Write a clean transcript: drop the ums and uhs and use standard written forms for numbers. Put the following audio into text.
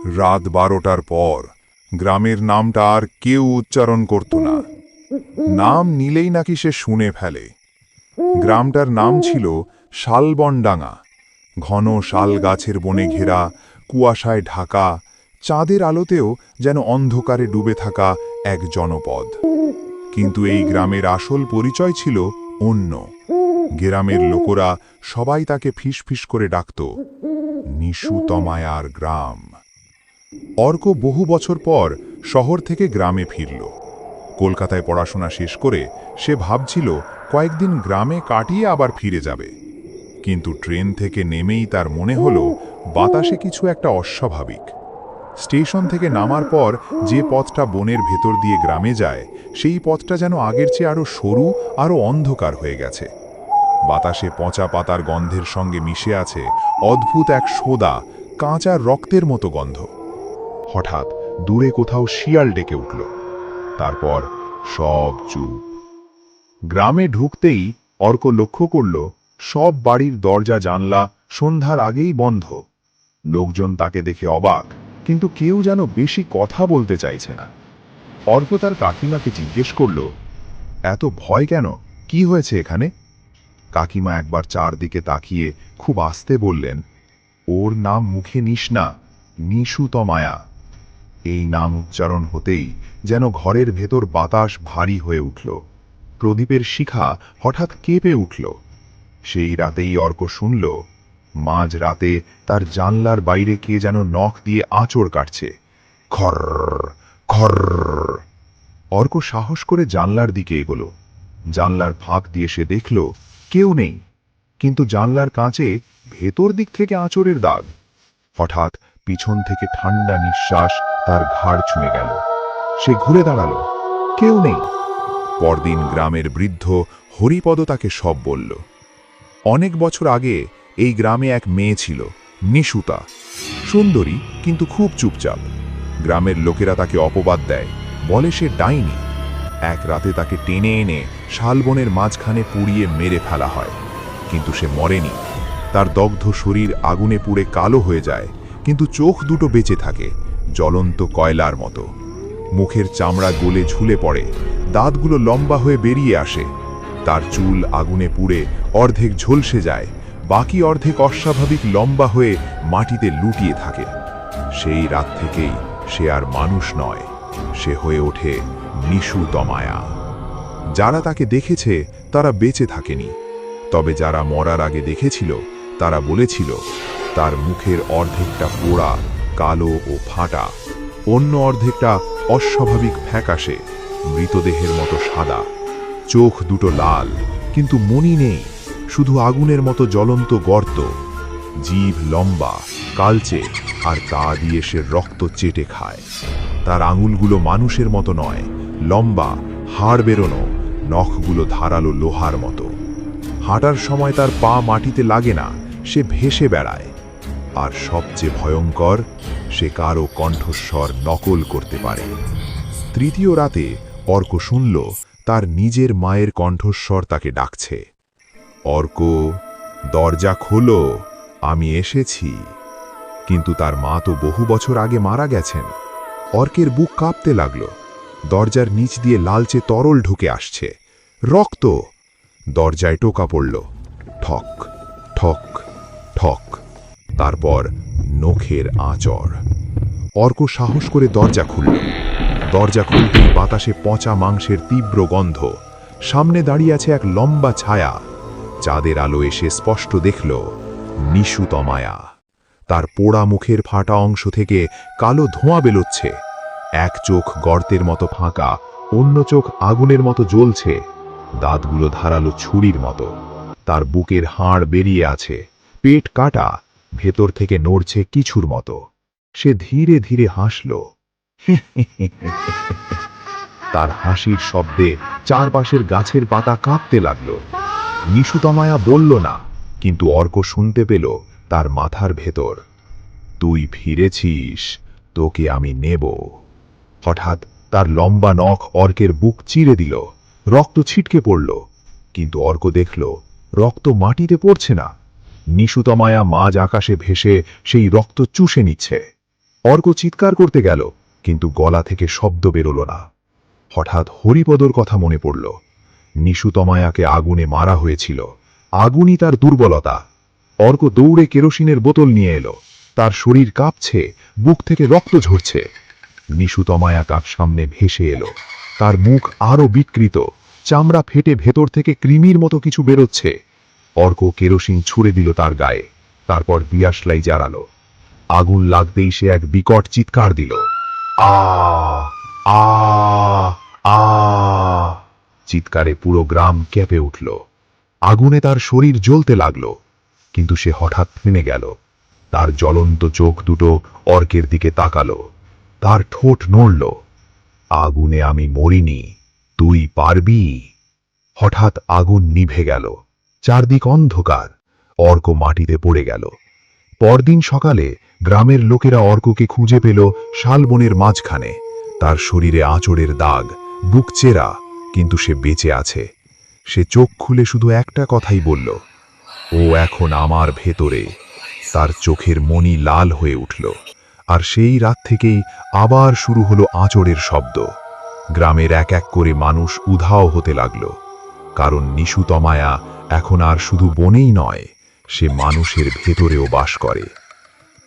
রাত 12টার পর গ্রামের নামটা আর কেউ উচ্চারণ করত না। নাম নিলেই নাকি সে শুনে ফেলে। গ্রামটার নাম ছিল শালবনডাঙ্গা। ঘন শাল গাছের বনে ঘেরা, কুয়াশায় ঢাকা, চাঁদের আলোতেও যেন অন্ধকারে ডুবে থাকা এক জনপদ। কিন্তু এই গ্রামের আসল পরিচয় ছিল অন্য। গ্রামের লোকেরা সবাই তাকে ফিসফিস করে ডাকত নিশু তমায়ার গ্রাম। অর্ক বহু বছর পর শহর থেকে গ্রামে ফিরল। কলকাতায় পড়াশোনা শেষ করে সে ভাবছিল কয়েকদিন গ্রামে কাটিয়ে আবার ফিরে যাবে। কিন্তু ট্রেন থেকে নেমেই তার মনে হলো বাতাসে কিছু একটা অস্বাভাবিক। স্টেশন থেকে নামার পর যে পথটা বনের ভেতর দিয়ে গ্রামে যায়, সেই পথটা যেন আগের চেয়ে আরো সরু, আরো অন্ধকার হয়ে গেছে। বাতাসে পচা পাতার গন্ধের সঙ্গে মিশে আছে অদ্ভুত এক সোদা, কাঁচা রক্তের মতো গন্ধ। হঠাৎ দূরে কোথাও শিয়াল ডেকে উঠল। তারপর সব চুপ। গ্রামে ঢুকতেই অর্ক লক্ষ্য করল সব বাড়ির দরজা জানলা সন্ধ্যার আগেই বন্ধ। লোকজন তাকে দেখে অবাক, কিন্তু কেউ যেন বেশি কথা বলতে চাইছে না। অর্ক তার কাকিমাকে জিজ্ঞেস করল, এত ভয় কেন? কি হয়েছে এখানে? কাকিমা একবার চারদিকে তাকিয়ে খুব আস্তে বললেন, ওর নাম মুখে নিস না, নিশু তমায়া। এই নাম উচ্চারণ হতেই যেন ঘরের ভেতর বাতাস ভারী হয়ে উঠল। প্রদীপের শিখা হঠাৎ কেঁপে উঠল। সেই রাতেই অর্ক শুনল, মাঝ রাতে তার জানলার বাইরে কে যেন নখ দিয়ে আঁচড় কাটছে। খর খর। অর্ক সাহস করে জানলার দিকে এগোলো। জানলার ফাঁক দিয়ে সে দেখল কেউ নেই, কিন্তু জানলার কাঁচে ভেতর দিক থেকে আঁচড়ের দাগ। হঠাৎ পিছন থেকে ঠান্ডা নিঃশ্বাস তার ঘাড় ছুঁয়ে গেল। সে ঘুরে দাঁড়ালো, কেউ নেই। পরদিন গ্রামের বৃদ্ধ হরিপদ তাকে সব বলল। অনেক বছর আগে এই গ্রামে এক মেয়ে ছিল, নিশুতা। সুন্দরী, কিন্তু খুব চুপচাপ। গ্রামের লোকেরা তাকে অপবাদ দেয়, বলে সে ডাইনি। এক রাতে তাকে টেনে এনে শালবনের মাঝখানে পুড়িয়ে মেরে ফেলা হয়, কিন্তু সে মরেনি। তার দগ্ধ শরীর আগুনে পুড়ে কালো হয়ে যায়, কিন্তু চোখ দুটো বেঁচে থাকে, জ্বলন্ত কয়লার মতো। মুখের চামড়া গলে ঝুলে পড়ে, দাঁতগুলো লম্বা হয়ে বেরিয়ে আসে। তার চুল আগুনে পুড়ে অর্ধেক ঝলসে যায়, বাকি অর্ধেক অস্বাভাবিক লম্বা হয়ে মাটিতে লুটিয়ে থাকে। সেই রাত থেকেই সে আর মানুষ নয়, সে হয়ে ওঠে নিশু তমায়া। যারা তাকে দেখেছে তারা বেঁচে থাকেনি, তবে যারা মরার আগে দেখেছিল তারা বলেছিল তার মুখের অর্ধেকটা পোড়া, কালো ও ফাটা, অন্য অর্ধেকটা অস্বাভাবিক ফ্যাকাশে, মৃতদেহের মতো সাদা। চোখ দুটো লাল, কিন্তু মনি নেই, শুধু আগুনের মতো জ্বলন্ত গর্ত। জিভ লম্বা, কালচে, আর তা দিয়ে সে রক্ত চেটে খায়। তার আঙুলগুলো মানুষের মতো নয়, লম্বা, হাড় বেরোনো, নখগুলো ধারালো লোহার মতো। হাঁটার সময় তার পা মাটিতে লাগে না, সে ভেসে বেড়ায়। আর সবচেয়ে ভয়ঙ্কর, সে কারো কণ্ঠস্বর নকল করতে পারে। তৃতীয় রাতে অর্ক শুনল তার নিজের মায়ের কণ্ঠস্বর তাকে ডাকছে, অর্ক, দরজা খোলো, আমি এসেছি। কিন্তু তার মা তো বহু বছর আগে মারা গেছেন। অর্কের বুক কাঁপতে লাগল। দরজার নিচ দিয়ে লালচে তরল ঢুকে আসছে, রক্ত। দরজায় টোকা পড়ল, ঠক ঠক ঠক। তারপর নখের আঁচড়। অর্ক সাহস করে দরজা খুলল। দরজা খুলতেই বাতাসে পচা মাংসের তীব্র গন্ধ। সামনে দাঁড়িয়ে আছে এক লম্বা ছায়া। চাঁদের আলো এসে স্পষ্ট দেখল নিশু তমায়া। তার পোড়া মুখের ফাটা অংশ থেকে কালো ধোঁয়া বেরোচ্ছে। এক চোখ গর্তের মতো ফাঁকা, অন্য চোখ আগুনের মতো জ্বলছে। দাঁতগুলো ধারালো ছুরির মতো। তার বুকের হাড় বেরিয়ে আছে, পেট কাটা, ভেতর থেকে নড়ছে কিছুর মতো। সে ধীরে ধীরে হাসল। তার হাসির শব্দে চারপাশের গাছের পাতা কাঁপতে লাগল। নিশু তমায়া বলল না, কিন্তু অর্ক শুনতে পেল তার মাথার ভেতর, তুই ফিরেছিস, তোকে আমি নেব। হঠাৎ তার লম্বা নখ অর্কের বুক চিরে দিল। রক্ত ছিটকে পড়ল, কিন্তু অর্ক দেখল রক্ত মাটিতে পড়ছে না। নিশু তমায়া মাঝ আকাশে ভেসে সেই রক্ত চুষে নিচ্ছে। অর্ক চিৎকার করতে গেল, কিন্তু গলা থেকে শব্দ বেরোল না। হঠাৎ হরিপদর কথা মনে পড়ল। নিশুতমায়াকে আগুনে মারা হয়েছিল, আগুনই তার দুর্বলতা। অর্ক দৌড়ে কেরোসিনের বোতল নিয়ে এলো। তার শরীর কাঁপছে, বুক থেকে রক্ত ঝরছে। নিশুতমায়া তার সামনে ভেসে এলো। তার মুখ আরো বিকৃত, চামড়া ফেটে ভেতর থেকে কৃমির মতো কিছু বেরোচ্ছে। অর্ক কেরোসিন ছুঁড়ে দিল তার গায়ে, তারপর দিয়াশলাই জ্বালালো। আগুন লাগতেই সে এক বিকট চিৎকার দিল, আ আ আ। চিৎকারে পুরো গ্রাম কেঁপে উঠল। আগুনে তার শরীর জ্বলতে লাগলো, কিন্তু সে হঠাৎ থেমে গেল। তার জ্বলন্ত চোখ দুটো অর্কের দিকে তাকালো। তার ঠোঁট নড়ল, আগুনে আমি মরিনি, তুই পারবি। হঠাৎ আগুন নিভে গেল, চারদিক অন্ধকার। অর্ক মাটিতে পড়ে গেল। পরদিন সকালে গ্রামের লোকেরা অর্ককে খুঁজে পেল শালবনের মাঝখানে। তার শরীরে আঁচড়ের দাগ, বুক চেরা, কিন্তু সে বেঁচে আছে। সে চোখ খুলে শুধু একটা কথাই বলল, ও এখন আমার ভেতরে। তার চোখের মণি লাল হয়ে উঠল, আর সেই রাত থেকেই আবার শুরু হলো আঁচড়ের শব্দ। গ্রামের এক এক করে মানুষ উধাও হতে লাগল, কারণ নিশুতমায়া এখন আর শুধু বনেই নয়, সে মানুষের ভেতরেও বাস করে।